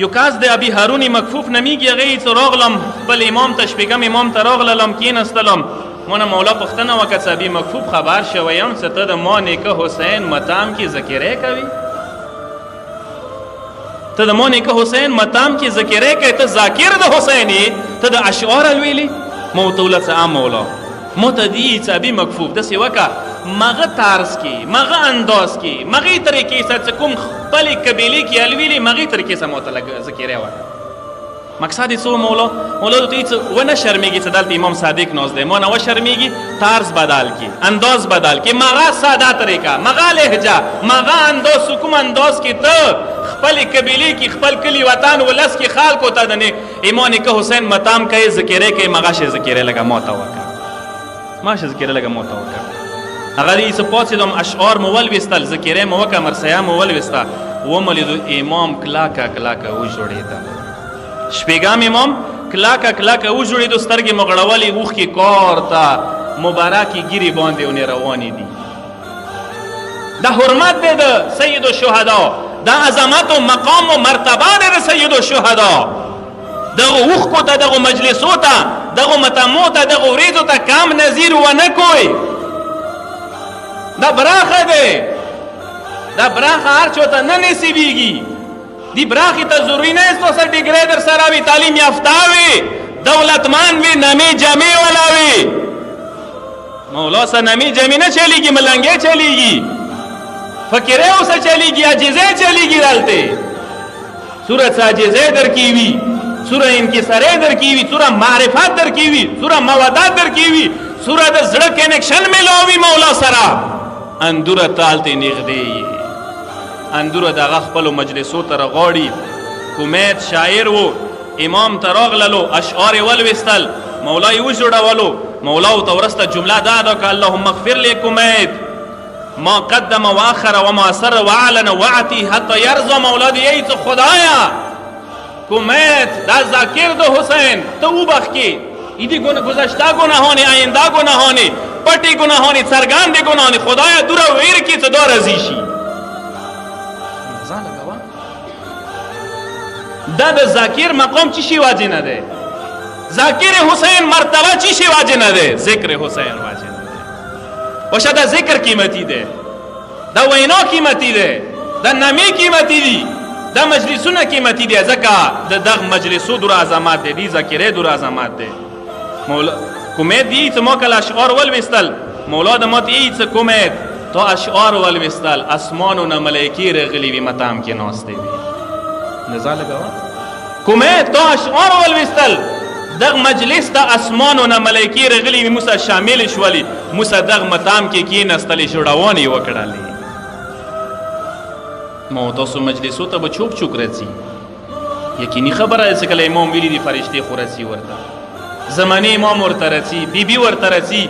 یو کس د ابي هارون مکفوف نمیږي هغه یې راغلم خپل امام ته شپږم امام ته راغلم کېناستلم مونه مولا پوښتنه وکړه چې ابي مکفوف خبر شوی یم چې ته د ما نیکه حسین متام کې ذکرې کوي ته د ما نیکه حسین متام کې ذکرې کوي ته ذاکر د حسین یې ته د اشعار الویلي ما ورته وویل چې مولا ما ته دي چې ابي مکفوف داسې وکړه مغه طرز کې مغه انداز کې مغې طریقې سره چې کوم خپلې قبیلې کې الویلي مغې طریقې سره ما ته ذکرې وکړه مقصد یې څه مولا مولا ته یې ونه شرمېږي چې دلته امام صادق ناست دی ما نه وشرمېږي طرز بدل کړي انداز بدل کړي مغه ساده طریقه مغه لهجه مغه انداز کوم انداز کې ته خپلې قبیلې کې خپل کلي وطن ولس کې خلکو ته د امام نیکه حسین متام کوي ذکرې کوي مغه شی ذکرې لږه ما ته وکړه ما شی ذکرې لږه ما ته وکړه هغه دې څه پاڅېدم اشعار مو ولویستل ذکرې مو وکړه مرثیه مو ولویسته ومو لیدو امام کلاکه کلاکه وژړېده شپږم امام کلاکه کلاکه وژړېدو سترګې مو غړولې اوښکې کار ته مبارکې ږیرې باندې ونې روانې دي دا حرمت دی د سید الشهدا دا عظمت و مقام و مرتبه دی د سید الشهدا دغه اوښکو ته دغه مجلسو ته دغه متمو ته دغه وریځو ته کم نظیر ونه کوئ دا براخه دی دا براخه هر چا ته نه نصیبېږي دی براخی ته ضروری نه است سر ډیګری در سره وي تعلیم یافته وي دولتمند وي نامې جامې والا وي مولا سره نامې جامې نه چلیږي ملنګې چلیږي فقیرې اوسه چلیږي عاجزۍ چلیږي دلته صورت عاجزۍ در کې وي صورت انکسارۍ در کې وي صورت معرفت در کې وي صورت مودت در کې وي صورت د زړه کنیکشن میلاوي مولا سره اندوره تالته نږدې اندوره دغه خپلو مجلسو ته رغاړي کمیت شاعر و امام ته راغللو اشعار یې ولویستل مولا یې وژړولو مولا ورته وروسته جمله دا ادا کړه اللهم اغفر لی کمیت ما قدم واخر وما سر واعلن وعتی حتی یرضا مولا دی ای څه خدایا کمیت دا ذاکر د حسین ته وبخکې ایدی گذشته گناهان آینده گناهان پټي گناهان څرګند گناهان خدایا دوره ویر کې ته دا راضي شي دا د ذاکر مقام چی شي واجب نه ده ذاکر حسین مرتبه چی شي واجب نه ده ذکر حسین واجب نه ده وشه دا ذکر قیمتي ده دا وینا قیمتي ده دا نامې قیمتي دي دا مجلسونه قیمتي دي ځکه د دغه مجلسو دور عظمت دي ذاکرې دور عظمت ده مولا کومې دي ته مو کله اشعار ولوستل مولا د مت ای څه کومې تو اشعار ولوستل اسمانونه ملائکی رغلی وي متام کې ناشته وي نزا لګاوه کومه تو اشعار ولوستل دغ مجلس ته اسمانونه ملائکی رغلی وي موسی شامل شولي موسی دغ متام کې کېناستلې شوړاونې وکړلې مو تاسو مجلسو ته به چوک چوک راځي یقیني خبره ده چې کله امام ویلي دي فرشتې خو راځي ورته زمانه امام ورته راځي بیبي ورته راځي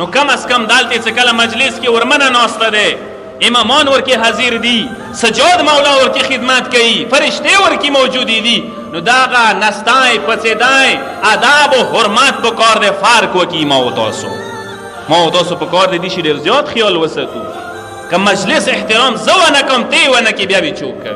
نو کم از کم دالته چې کله مجلس کې ورمنه ناسته ده امامان ورکی حاضر دی سجاد مولا ورکی خدمت کئی فرشتے ورکی موجودی دی نو داغا نستائیں پسیدائیں آداب و حرمت پکار دے فارق وکی ماوتاسو پکار دے دیشی دیر زیاد خیال وسطو که مجلس احترام زو نکم تی ونکی بیا بی چوک کر